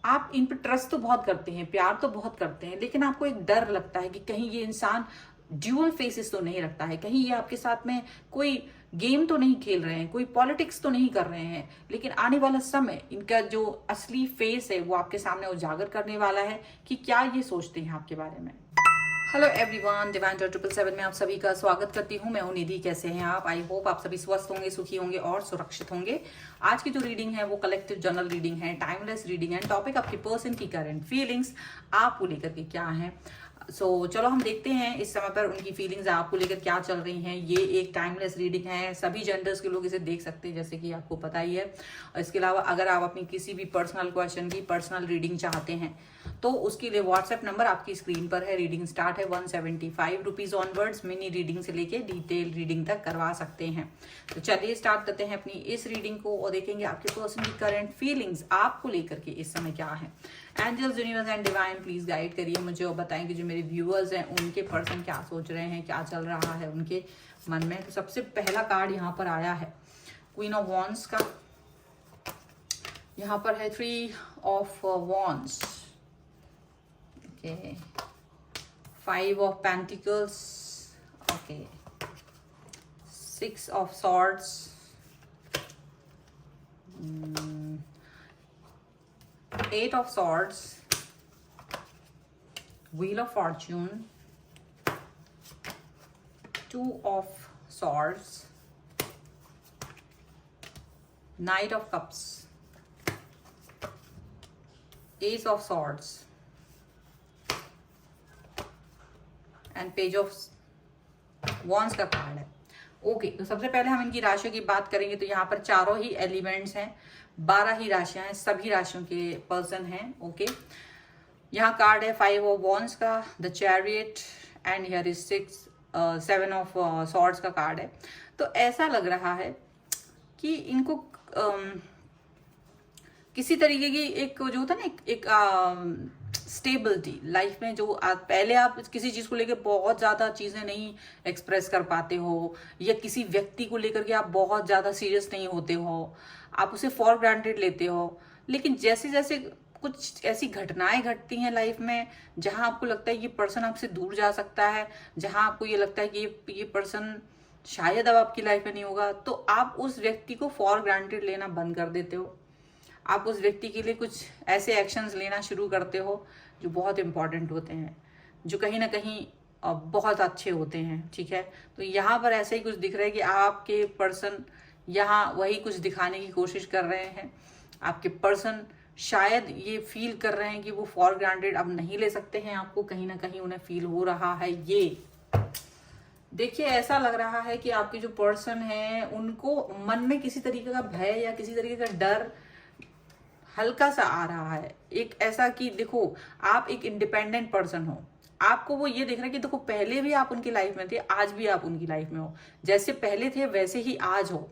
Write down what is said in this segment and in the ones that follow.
आप इन पे ट्रस्ट तो बहुत करते हैं, प्यार तो बहुत करते हैं, लेकिन आपको एक डर लगता है कि कहीं ये इंसान ड्यूअल फेसेस तो नहीं रखता है, कहीं ये आपके साथ में कोई गेम तो नहीं खेल रहे हैं, कोई पॉलिटिक्स तो नहीं कर रहे हैं। लेकिन आने वाला समय इनका जो असली फेस है वो आपके सामने उजागर करने वाला है कि क्या ये सोचते हैं आपके बारे में। हेलो एवरीवन, डिवाइन 777 में आप सभी का स्वागत करती हूँ। मैं हूँ निधि। कैसे हैं आप? आई होप आप सभी स्वस्थ होंगे, सुखी होंगे और सुरक्षित होंगे। आज की जो रीडिंग है वो कलेक्टिव जर्नल रीडिंग है, टाइमलेस रीडिंग है। टॉपिक आपकी पर्सन की करंट फीलिंग्स आपको लेकर के क्या है। चलो हम देखते हैं इस समय पर उनकी फीलिंग्स आपको लेकर क्या चल रही हैं। ये एक टाइमलेस रीडिंग है, सभी जेंडर्स के लोग इसे देख सकते हैं, जैसे कि आपको पता ही है। इसके अलावा अगर आप अपनी किसी भी पर्सनल क्वेश्चन की पर्सनल रीडिंग चाहते हैं तो उसके लिए व्हाट्सएप नंबर आपकी स्क्रीन पर है। रीडिंग स्टार्ट है 175 रुपीज ऑनवर्ड्स। मिनी रीडिंग से लेके डिटेल रीडिंग तक करवा सकते हैं। तो चलिए स्टार्ट करते हैं अपनी इस रीडिंग को और देखेंगे आपके पर्सन की करंट फीलिंग्स आपको लेकर के इस समय क्या है। Angels, universe and divine please guide करिए मुझे और बताएं कि जो मेरे व्यूअर्स हैं उनके पर्सन क्या सोच रहे हैं, क्या चल रहा है उनके मन में। तो सबसे पहला कार्ड यहाँ पर आया है क्वीन ऑफ वॉन्ड्स का। यहाँ पर है 3 of wands, okay, 5 of Pentacles, okay, 6 of Swords, 8 of Swords, Wheel of Fortune, 2 of Swords, Knight of Cups, Ace of Swords and page of wands का कार्ड है। ओके, तो सबसे पहले हम इनकी राशियों की बात करेंगे तो यहाँ पर चारों ही एलिमेंट्स हैं, 12 ही राशियां हैं, सभी राशियों के पर्सन हैं। ओके, यहाँ कार्ड है 5 ऑफ वॉन्स का, the chariot and here is 7 of swords का कार्ड है। तो ऐसा लग रहा है कि इनको किसी तरीके की एक जो होता है ना एक स्टेबिलिटी लाइफ में, जो पहले आप किसी चीज को लेकर बहुत ज्यादा चीजें नहीं एक्सप्रेस कर पाते हो, या किसी व्यक्ति को लेकर के आप बहुत ज्यादा सीरियस नहीं होते हो, आप उसे फॉर ग्रांटेड लेते हो। लेकिन जैसे जैसे कुछ ऐसी घटनाएं घटती हैं लाइफ में जहां आपको लगता है ये पर्सन आपसे दूर जा सकता है, जहां आपको ये लगता है कि ये पर्सन शायद अब आपकी लाइफ में नहीं होगा, तो आप उस व्यक्ति को फॉर ग्रांटेड लेना बंद कर देते हो। आप उस व्यक्ति के लिए कुछ ऐसे एक्शंस लेना शुरू करते हो जो बहुत इंपॉर्टेंट होते हैं, जो कहीं ना कहीं बहुत अच्छे होते हैं। ठीक है, तो यहाँ पर ऐसे ही कुछ दिख रहा है कि आपके पर्सन यहाँ वही कुछ दिखाने की कोशिश कर रहे हैं। आपके पर्सन शायद ये फील कर रहे हैं कि वो फॉर ग्रांटेड अब नहीं ले सकते हैं आपको, कहीं ना कहीं उन्हें फील हो रहा है। ये देखिए, ऐसा लग रहा है कि आपके जो पर्सन है उनको मन में किसी तरीके का भय या किसी तरीके का डर हल्का सा आ रहा है। एक ऐसा कि देखो, आप एक इंडिपेंडेंट पर्सन हो, आपको वो ये देख रहा है कि देखो पहले भी आप उनकी लाइफ में थे, आज भी आप उनकी लाइफ में हो, जैसे पहले थे वैसे ही आज हो।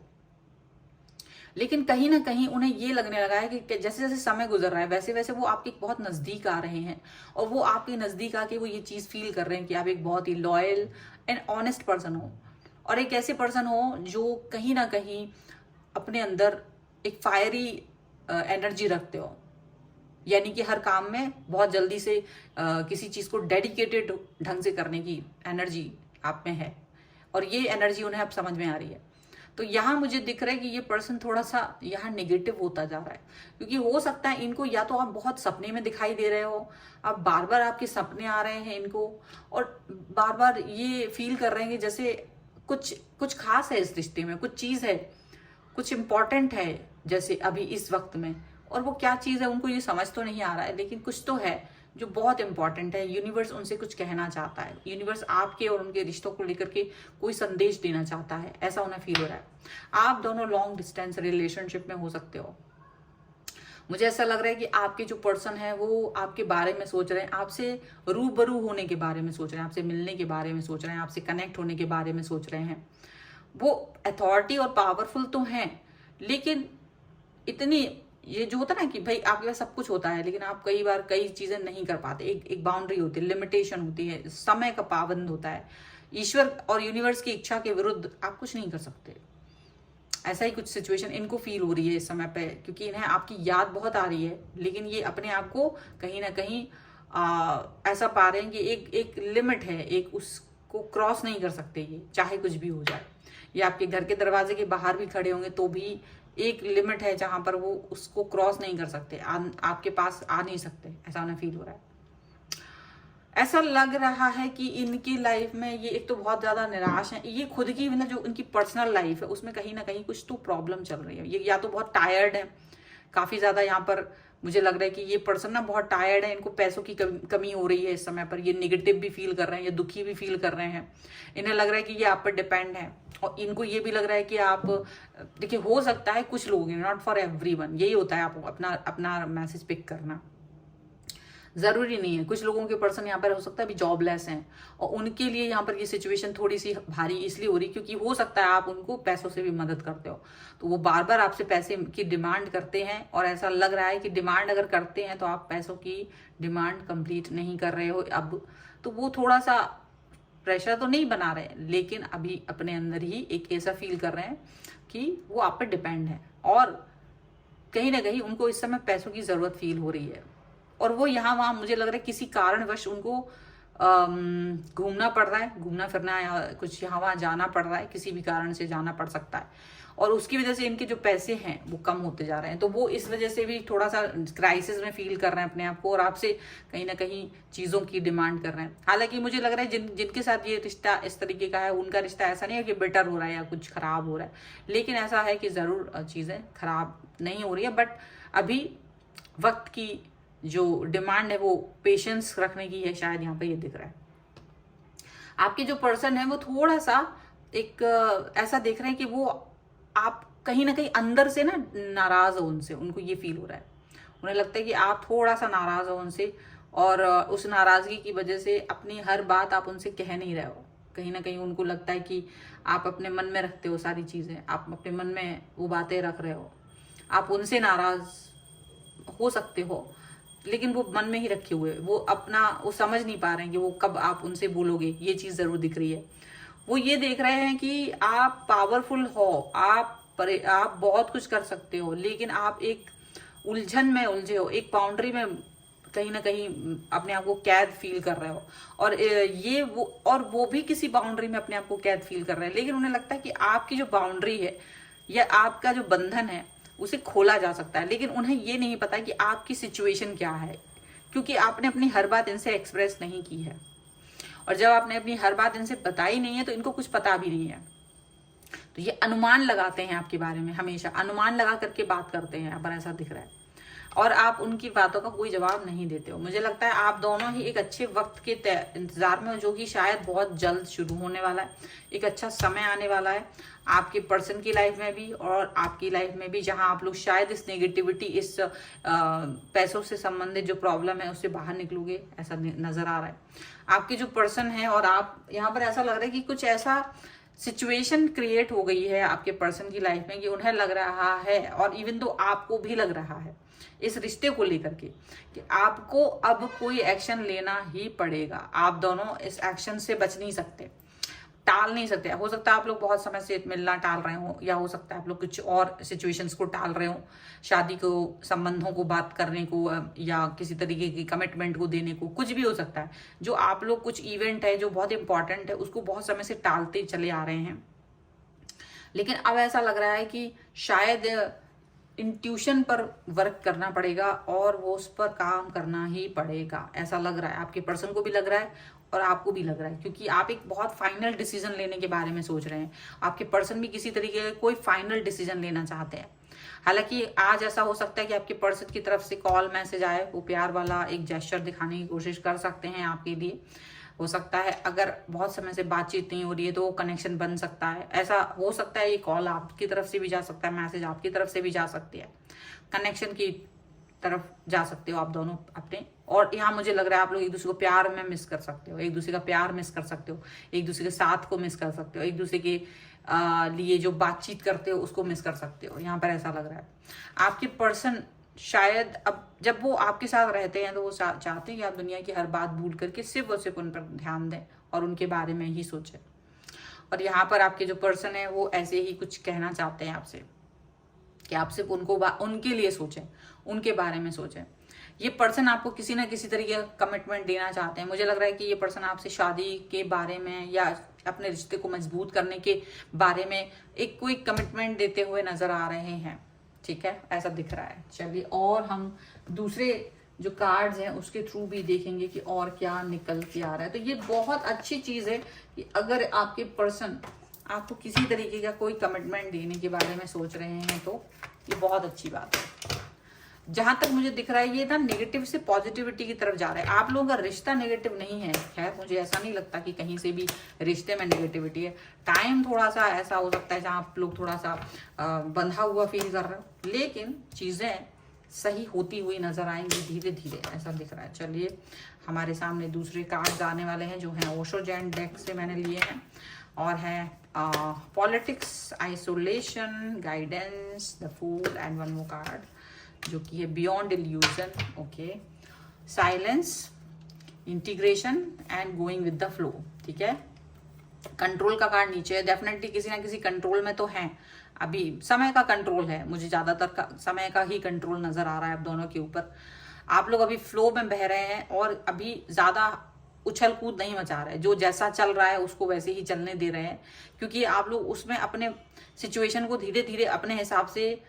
लेकिन कहीं ना कहीं उन्हें ये लगने लगा है कि जैसे जैसे समय गुजर रहा है वैसे वैसे वो आपके बहुत नजदीक आ रहे हैं, और वो आपके नजदीक आके वो ये चीज फील कर रहे हैं कि आप एक बहुत ही लॉयल एंड ऑनेस्ट पर्सन हो, और एक ऐसे पर्सन हो जो कहीं ना कहीं अपने अंदर एक फायरी एनर्जी रखते हो, यानी कि हर काम में बहुत जल्दी से किसी चीज को डेडिकेटेड ढंग से करने की एनर्जी आप में है, और ये एनर्जी उन्हें अब समझ में आ रही है। तो यहाँ मुझे दिख रहा है कि ये पर्सन थोड़ा सा यहाँ नेगेटिव होता जा रहा है, क्योंकि हो सकता है इनको या तो आप बहुत सपने में दिखाई दे रहे हो, आप बार बार आपके सपने आ रहे हैं इनको, और बार बार ये फील कर रहे हैं कि जैसे कुछ कुछ खास है इस रिश्ते में, कुछ चीज है, कुछ इंपॉर्टेंट है जैसे अभी इस वक्त में। और वो क्या चीज है उनको ये समझ तो नहीं आ रहा है, लेकिन कुछ तो है जो बहुत इंपॉर्टेंट है। यूनिवर्स उनसे कुछ कहना चाहता है, यूनिवर्स आपके और उनके रिश्तों को लेकर के कोई संदेश देना चाहता है, ऐसा उन्हें फील हो रहा है। आप दोनों लॉन्ग डिस्टेंस रिलेशनशिप में हो सकते हो। मुझे ऐसा लग रहा है कि आपके जो पर्सन है वो आपके बारे में सोच रहे हैं, आपसे रूबरू होने के बारे में सोच रहे हैं, आपसे मिलने के बारे में सोच रहे हैं, आपसे कनेक्ट होने के बारे में सोच रहे हैं। वो अथॉरिटी और पावरफुल तो हैं, लेकिन इतनी ये जो होता है ना कि भाई आपके पास सब कुछ होता है लेकिन आप कई बार कई चीजें नहीं कर पाते, एक बाउंड्री होती है, लिमिटेशन होती है, समय का पाबंद होता है। ईश्वर और यूनिवर्स की इच्छा के विरुद्ध आप कुछ नहीं कर सकते। ऐसा ही कुछ सिचुएशन इनको फील हो रही है इस समय पे, क्योंकि इन्हें आपकी याद बहुत आ रही है, लेकिन ये अपने आप को कहीं ना कहीं ऐसा पा रहे हैं कि एक एक लिमिट है, एक उसको क्रॉस नहीं कर सकते ये, चाहे कुछ भी हो जाए। ये आपके घर के दरवाजे के बाहर भी खड़े होंगे तो भी एक लिमिट है जहां पर वो उसको क्रॉस नहीं कर सकते, आपके पास आ नहीं सकते, ऐसा उन्हें फील हो रहा है। ऐसा लग रहा है कि इनकी लाइफ में ये एक तो बहुत ज्यादा निराश है, ये खुद की मतलब जो उनकी पर्सनल लाइफ है उसमें कहीं ना कहीं कुछ तो प्रॉब्लम चल रही है। ये या तो बहुत टायर्ड है काफी ज्यादा, यहाँ पर मुझे लग रहा है कि ये पर्सन ना बहुत टायर्ड है, इनको पैसों की कमी हो रही है इस समय पर, ये निगेटिव भी फील कर रहे हैं, ये दुखी भी फील कर रहे हैं। इन्हें लग रहा है कि ये आप पर डिपेंड है, और इनको ये भी लग रहा है कि आप, देखिए हो सकता है कुछ लोग, नॉट फॉर एवरीवन, यही होता है आप अपना अपना मैसेज पिक करना, जरूरी नहीं है। कुछ लोगों के पर्सन यहाँ पर हो सकता है अभी जॉबलेस हैं, और उनके लिए यहाँ पर ये सिचुएशन थोड़ी सी भारी इसलिए हो रही क्योंकि हो सकता है आप उनको पैसों से भी मदद करते हो, तो वो बार बार आपसे पैसे की डिमांड करते हैं, और ऐसा लग रहा है कि डिमांड अगर करते हैं तो आप पैसों की डिमांड कंप्लीट नहीं कर रहे हो अब, तो वो थोड़ा सा प्रेशर तो नहीं बना रहे, लेकिन अभी अपने अंदर ही एक ऐसा फील कर रहे हैं कि वो आप पर डिपेंड है, और कहीं ना कहीं उनको इस समय पैसों की जरूरत फील हो रही है, और वो यहाँ वहां मुझे लग रहा है किसी कारणवश उनको घूमना पड़ रहा है, घूमना फिरना या कुछ यहाँ वहां जाना पड़ रहा है, किसी भी कारण से जाना पड़ सकता है, और उसकी वजह से इनके जो पैसे हैं वो कम होते जा रहे हैं, तो वो इस वजह से भी थोड़ा सा क्राइसिस में फील कर रहे हैं अपने आप को, और आपसे कहीं ना कहीं चीज़ों की डिमांड कर रहे हैं। हालांकि मुझे लग रहा है जिनके साथ ये रिश्ता इस तरीके का है, उनका रिश्ता ऐसा नहीं है कि बेटर हो रहा है या कुछ खराब हो रहा है, लेकिन ऐसा है कि ज़रूर चीज़ें खराब नहीं हो रही है, बट अभी वक्त की जो डिमांड है वो पेशेंस रखने की है, शायद यहाँ पे ये दिख रहा है। आपके जो पर्सन है वो थोड़ा सा एक ऐसा देख रहे हैं कि वो आप कहीं ना कहीं अंदर से ना नाराज हो उनसे, उनको ये फील हो रहा है, उन्हें लगता है कि आप थोड़ा सा नाराज हो उनसे, और उस नाराजगी की वजह से अपनी हर बात आप उनसे कह नहीं रहे हो, कहीं ना कहीं उनको लगता है कि आप अपने मन में रखते हो सारी चीजें, आप अपने मन में वो बातें रख रहे हो, आप उनसे नाराज हो सकते हो, लेकिन वो मन में ही रखे हुए, वो अपना वो समझ नहीं पा रहे हैं कि वो कब आप उनसे बोलोगे, ये चीज जरूर दिख रही है। वो ये देख रहे हैं कि आप पावरफुल हो, आप बहुत कुछ कर सकते हो, लेकिन आप एक उलझन में उलझे हो, एक बाउंड्री में कहीं ना कहीं अपने आप को कैद फील कर रहे हो, और वो भी किसी बाउंड्री में अपने आप को कैद फील कर रहे हैं, लेकिन उन्हें लगता है कि आपकी जो बाउंड्री है या आपका जो बंधन है उसे खोला जा सकता है, लेकिन उन्हें ये नहीं पता कि आपकी सिचुएशन क्या है, क्योंकि आपने अपनी हर बात इनसे एक्सप्रेस नहीं की है, और जब आपने अपनी हर बात इनसे बताई नहीं है तो इनको कुछ पता भी नहीं है, तो ये अनुमान लगाते हैं आपके बारे में, हमेशा अनुमान लगा करके बात करते हैं, पर ऐसा दिख रहा है, और आप उनकी बातों का कोई जवाब नहीं देते हो। मुझे लगता है आप दोनों ही एक अच्छे वक्त के इंतजार में हो, जो कि शायद बहुत जल्द शुरू होने वाला है, एक अच्छा समय आने वाला है आपके पर्सन की लाइफ में भी और आपकी लाइफ में भी, जहां आप लोग शायद इस नेगेटिविटी, इस पैसों से संबंधित जो प्रॉब्लम है उससे बाहर निकलोगे, ऐसा नजर आ रहा है। आपके जो पर्सन है और आप, यहाँ पर ऐसा लग रहा है कि कुछ ऐसा सिचुएशन क्रिएट हो गई है आपके पर्सन की लाइफ में कि उन्हें लग रहा है, और इवन तो आपको भी लग रहा है इस रिश्ते को लेकर के, कि आपको अब कोई एक्शन लेना ही पड़ेगा, आप दोनों इस एक्शन से बच नहीं सकते, टाल नहीं सकते। हो सकता है आप लोग बहुत समय से मिलना टाल रहे हो, या हो सकता है आप लोग कुछ और सिचुएशंस को टाल रहे हो, शादी को, संबंधों को बात करने को, या किसी तरीके की कमिटमेंट को देने को, कुछ भी हो सकता है। जो आप लोग कुछ इवेंट है जो बहुत इंपॉर्टेंट है उसको बहुत समय से टालते चले आ रहे हैं, लेकिन अब ऐसा लग रहा है कि शायद इंट्यूशन पर वर्क करना पड़ेगा और वो उस पर काम करना ही पड़ेगा, ऐसा लग रहा है। आपके पर्सन को भी लग रहा है और आपको भी लग रहा है, क्योंकि आप एक बहुत फाइनल डिसीजन लेने के बारे में सोच रहे हैं, आपके पर्सन भी किसी तरीके का कोई फाइनल डिसीजन लेना चाहते हैं। हालांकि आज ऐसा हो सकता है कि आपके पर्सन की तरफ से कॉल मैसेज आए, वो प्यार वाला एक जेस्चर दिखाने की कोशिश कर सकते हैं आपके लिए। हो सकता है अगर बहुत समय से बातचीत नहीं हो रही है तो वो कनेक्शन बन सकता है, ऐसा हो सकता है। ये कॉल आपकी तरफ से भी जा सकता है, मैसेज आपकी तरफ से भी जा सकती है, कनेक्शन की तरफ जा सकते हो आप दोनों अपने। और यहाँ मुझे लग रहा है आप लोग एक दूसरे को प्यार में मिस कर सकते हो, एक दूसरे का प्यार मिस कर सकते हो, एक दूसरे के साथ को मिस कर सकते हो, एक दूसरे के लिए जो बातचीत करते हो उसको मिस कर सकते हो। यहाँ पर ऐसा लग रहा है आपके पर्सन शायद अब जब वो आपके साथ रहते हैं तो वो चाहते हैं कि आप दुनिया की हर बात भूल करके सिर्फ और सिर्फ उन पर ध्यान दें और उनके बारे में ही सोचें। और यहाँ पर आपके जो पर्सन है वो ऐसे ही कुछ कहना चाहते हैं आपसे कि आप सिर्फ उनके लिए सोचें, उनके बारे में सोचें। ये पर्सन आपको किसी ना किसी तरीके का कमिटमेंट देना चाहते हैं। मुझे लग रहा है कि ये पर्सन आपसे शादी के बारे में या अपने रिश्ते को मजबूत करने के बारे में एक कोई कमिटमेंट देते हुए नजर आ रहे हैं, ठीक है, ऐसा दिख रहा है। चलिए और हम दूसरे जो कार्ड्स हैं उसके थ्रू भी देखेंगे कि और क्या निकल के आ रहा है। तो ये बहुत अच्छी चीज है कि अगर आपके पर्सन आपको किसी तरीके का कोई कमिटमेंट देने के बारे में सोच रहे हैं तो ये बहुत अच्छी बात है। जहां तक मुझे दिख रहा है ये ना नेगेटिव से पॉजिटिविटी की तरफ जा रहा है। आप लोगों का रिश्ता नेगेटिव नहीं है, खैर मुझे ऐसा नहीं लगता कि कहीं से भी रिश्ते में नेगेटिविटी है। टाइम थोड़ा सा ऐसा हो सकता है जहां आप लोग थोड़ा सा बंधा हुआ फील कर रहे हो, लेकिन चीजें सही होती हुई नजर आएंगी धीरे धीरे, ऐसा दिख रहा है। चलिए हमारे सामने दूसरे कार्ड्स आने वाले हैं जो हैं ओशो जैन डेक से मैंने लिए हैं और है politics, isolation, guidance, the fool and one more card जो कि है beyond illusion, okay, silence, integration and going with the flow, ठीक है। कंट्रोल का कार्ड नीचे है, डेफिनेटली किसी ना किसी कंट्रोल में तो हैं, अभी समय का कंट्रोल है, मुझे ज्यादातर समय का ही कंट्रोल नजर आ रहा है आप दोनों के ऊपर। आप लोग अभी फ्लो में बह रहे हैं और अभी ज्यादा उछल कूद नहीं मचा रहे, जो जैसा चल रहा है उसको वैसे ही चलने दे रहे हैं, क्योंकि आप लोग उसमें अपने सिचुएशन को धीरे धीरे अपने हिसाब से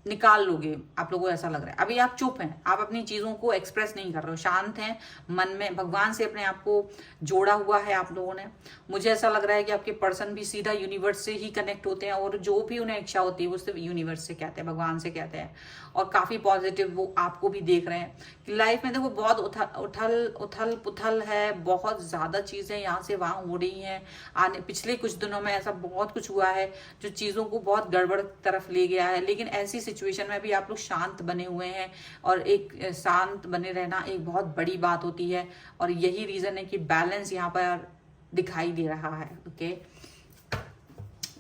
निकाल लोगे। आप लोगों को ऐसा लग रहा है अभी आप चुप हैं, आप अपनी चीजों को एक्सप्रेस नहीं कर रहे हो, शांत हैं, मन में भगवान से अपने आप को जोड़ा हुआ है आप लोगों ने। मुझे ऐसा लग रहा है कि आपके पर्सन भी सीधा यूनिवर्स से ही कनेक्ट होते हैं और जो भी उन्हें इच्छा होती है वो सिर्फ यूनिवर्स से कहते हैं, भगवान से कहते हैं, और काफी पॉजिटिव वो आपको भी देख रहे हैं कि लाइफ में देखो बहुत उथल पुथल है, बहुत ज्यादा चीजें यहाँ से वहां हो रही हैं। पिछले कुछ दिनों में ऐसा बहुत कुछ हुआ है जो चीजों को बहुत गड़बड़ तरफ ले गया है, लेकिन ऐसी सिचुएशन में भी आप लोग शांत बने हुए हैं और एक शांत बने रहना एक बहुत बड़ी बात होती है और यही रीजन है कि बैलेंस यहाँ पर दिखाई दे रहा है, ओके।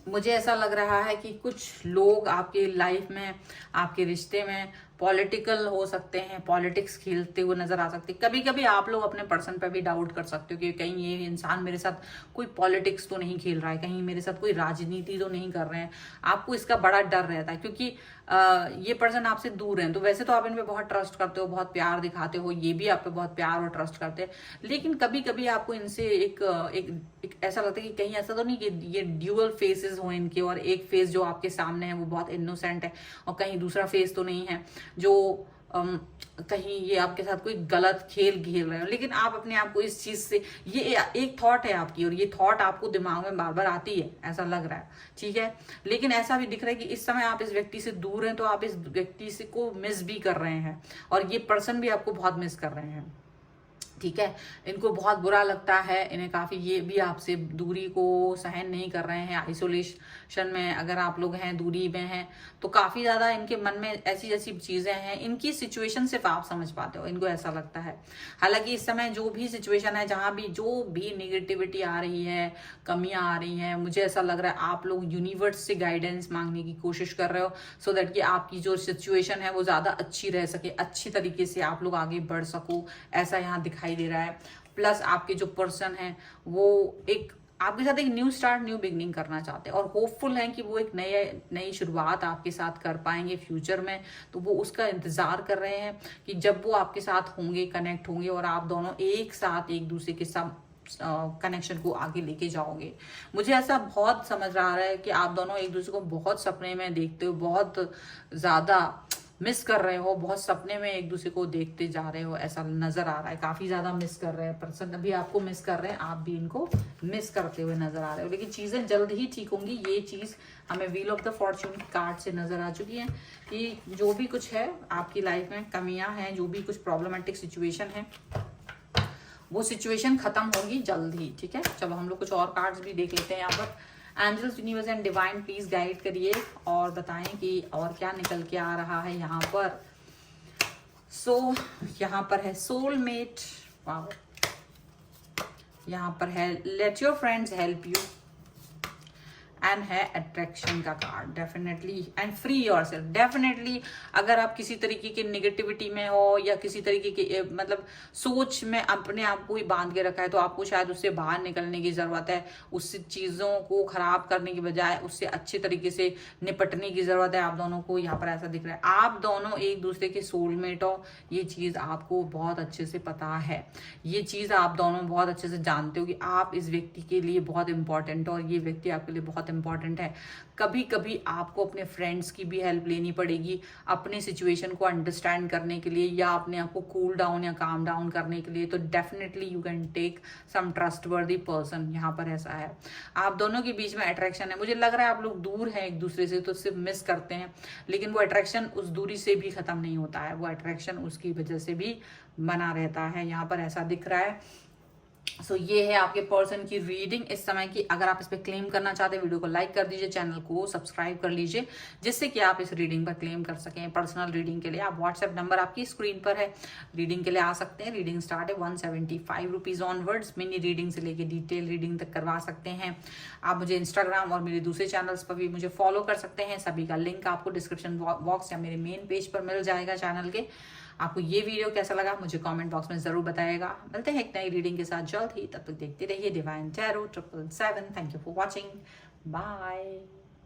मुझे ऐसा लग रहा है कि कुछ लोग आपके लाइफ में, आपके रिश्ते में पॉलिटिकल हो सकते हैं, पॉलिटिक्स खेलते हुए नजर आ सकते हैं। कभी कभी आप लोग अपने पर्सन पे भी डाउट कर सकते हो कि कहीं ये इंसान मेरे साथ कोई पॉलिटिक्स तो नहीं खेल रहा है, कहीं मेरे साथ कोई राजनीति तो नहीं कर रहे हैं। आपको इसका बड़ा डर रहता है क्योंकि ये पर्सन आपसे दूर हैं, तो वैसे तो आप इन पे बहुत ट्रस्ट करते हो, बहुत प्यार दिखाते हो, ये भी आप पे बहुत प्यार और ट्रस्ट करते हैं, लेकिन कभी कभी आपको इनसे एक ऐसा लगता है कि कहीं ऐसा तो नहीं कि ये ड्यूअल फेसेस हो इनके, और एक फेस जो आपके सामने है वो बहुत इनोसेंट है और कहीं दूसरा फेस तो नहीं है जो कहीं ये आपके साथ कोई गलत खेल खेल रहे हो। लेकिन आप अपने आप को इस चीज से, ये एक थॉट है आपकी और ये थॉट आपको दिमाग में बार बार आती है, ऐसा लग रहा है, ठीक है। लेकिन ऐसा भी दिख रहा है कि इस समय आप इस व्यक्ति से दूर हैं तो आप इस व्यक्ति से को मिस भी कर रहे हैं और ये पर्सन भी आपको बहुत मिस कर रहे हैं, ठीक है। इनको बहुत बुरा लगता है, इन्हें काफी, ये भी आपसे दूरी को सहन नहीं कर रहे हैं। आइसोलेशन में अगर आप लोग हैं, दूरी में हैं, तो काफी ज्यादा इनके मन में ऐसी ऐसी चीजें हैं, इनकी सिचुएशन सिर्फ आप समझ पाते हो, इनको ऐसा लगता है। हालांकि इस समय जो भी सिचुएशन है, जहां भी जो भी निगेटिविटी आ रही है, कमियां आ रही हैं, मुझे ऐसा लग रहा है आप लोग यूनिवर्स से गाइडेंस मांगने की कोशिश कर रहे हो सो दैट कि आपकी जो सिचुएशन है वो ज्यादा अच्छी रह सके, अच्छी तरीके से आप लोग आगे बढ़ सको, ऐसा यहाँ दिखाई दे रहा है। प्लस आपके जो पर्सन है वो एक आपके साथ एक न्यू स्टार्ट, न्यू बिगनिंग करना चाहते हैं और होपफुल हैं कि वो एक नई शुरुआत आपके साथ कर पाएंगे फ्यूचर में। तो वो उसका इंतजार कर रहे हैं कि जब वो आपके साथ होंगे, कनेक्ट होंगे और आप दोनों एक साथ एक दूसरे के साथ कनेक्शन को आगे लेके जाओगे। मुझे ऐसा बहुत समझ रहा है कि आप दोनों एक दूसरे को बहुत सपने में देखते हो, बहुत ज्यादा मिस कर रहे हो, बहुत सपने में एक दूसरे को देखते जा रहे हो, ऐसा नजर आ रहा है। काफी ज्यादा मिस कर रहे हैं पर्सन, अभी आपको मिस कर रहे हैं, आप भी इनको मिस करते हुए नजर आ रहे हो, लेकिन चीजें जल्द ही ठीक होंगी। ये चीज हमें wheel of the Fortune card से नजर आ चुकी है कि जो भी कुछ है आपकी लाइफ में, कमियां हैं, जो भी कुछ प्रॉब्लमेटिक सिचुएशन है, वो सिचुएशन खत्म होगी जल्द ही, ठीक है। चलो हम लोग कुछ और कार्ड्स भी देख लेते हैं यहाँ पर। Angels, universe and divine please guide करिए और बताएं कि और क्या निकल के आ रहा है यहाँ पर। सो यहाँ पर है सोलमेट, वाओ, यहाँ पर है let your friends help you, and है अट्रैक्शन का card definitely. And free yourself, definitely अगर आप किसी तरीके की निगेटिविटी में हो या किसी तरीके की मतलब सोच में अपने आप को ही बांध के रखा है, तो आपको शायद उससे बाहर निकलने की जरूरत है। उससे चीजों को खराब करने की बजाय उससे अच्छे तरीके से निपटने की जरूरत है। आप दोनों को यहाँ पर ऐसा दिख रहा है, आप दोनों एक दूसरे के सोलमेट हो, ये चीज आपको बहुत अच्छे से पता है। ये चीज आप दोनों बहुत अच्छे से जानते हो कि आप इस व्यक्ति के लिए बहुत इंपॉर्टेंट हो और ये व्यक्ति आपके लिए बहुत इंपॉर्टेंट है। कभी कभी आपको अपने फ्रेंड्स की भी हेल्प लेनी पड़ेगी अपने सिचुएशन को अंडरस्टैंड करने के लिए या अपने आप को कूल डाउन या काम डाउन करने के लिए। तो definitely you can take some trustworthy person, यहाँ पर ऐसा है। आप दोनों के बीच में अट्रैक्शन है, मुझे लग रहा है आप लोग दूर हैं एक दूसरे से तो सिर्फ मिस करते हैं, लेकिन वो अट्रैक्शन उस दूरी से भी खत्म नहीं होता है, वो अट्रैक्शन उसकी वजह से भी बना रहता है, यहाँ पर ऐसा दिख रहा है। सो ये है आपके पर्सन की रीडिंग इस समय की। अगर आप इस पर क्लेम करना चाहते हैं, वीडियो को लाइक कर दीजिए, चैनल को सब्सक्राइब कर लीजिए, जिससे कि आप इस रीडिंग पर क्लेम कर सकें। पर्सनल रीडिंग के लिए आप व्हाट्सएप नंबर आपकी स्क्रीन पर है, रीडिंग के लिए आ सकते हैं। रीडिंग स्टार्ट है 175 रुपीज ऑनवर्ड्स। मिनी रीडिंग से लेके डिटेल रीडिंग तक करवा सकते हैं। आप मुझे इंस्टाग्राम और मेरे दूसरे चैनल्स पर भी मुझे फॉलो कर सकते हैं, सभी का लिंक आपको डिस्क्रिप्शन बॉक्स या मेरे मेन पेज पर मिल जाएगा चैनल के। आपको ये वीडियो कैसा लगा मुझे कमेंट बॉक्स में जरूर बताइएगा। मिलते हैं एक नई रीडिंग के साथ जल्द ही, तब तक देखते रहिए divine tarot 777। Thank you for watching, bye.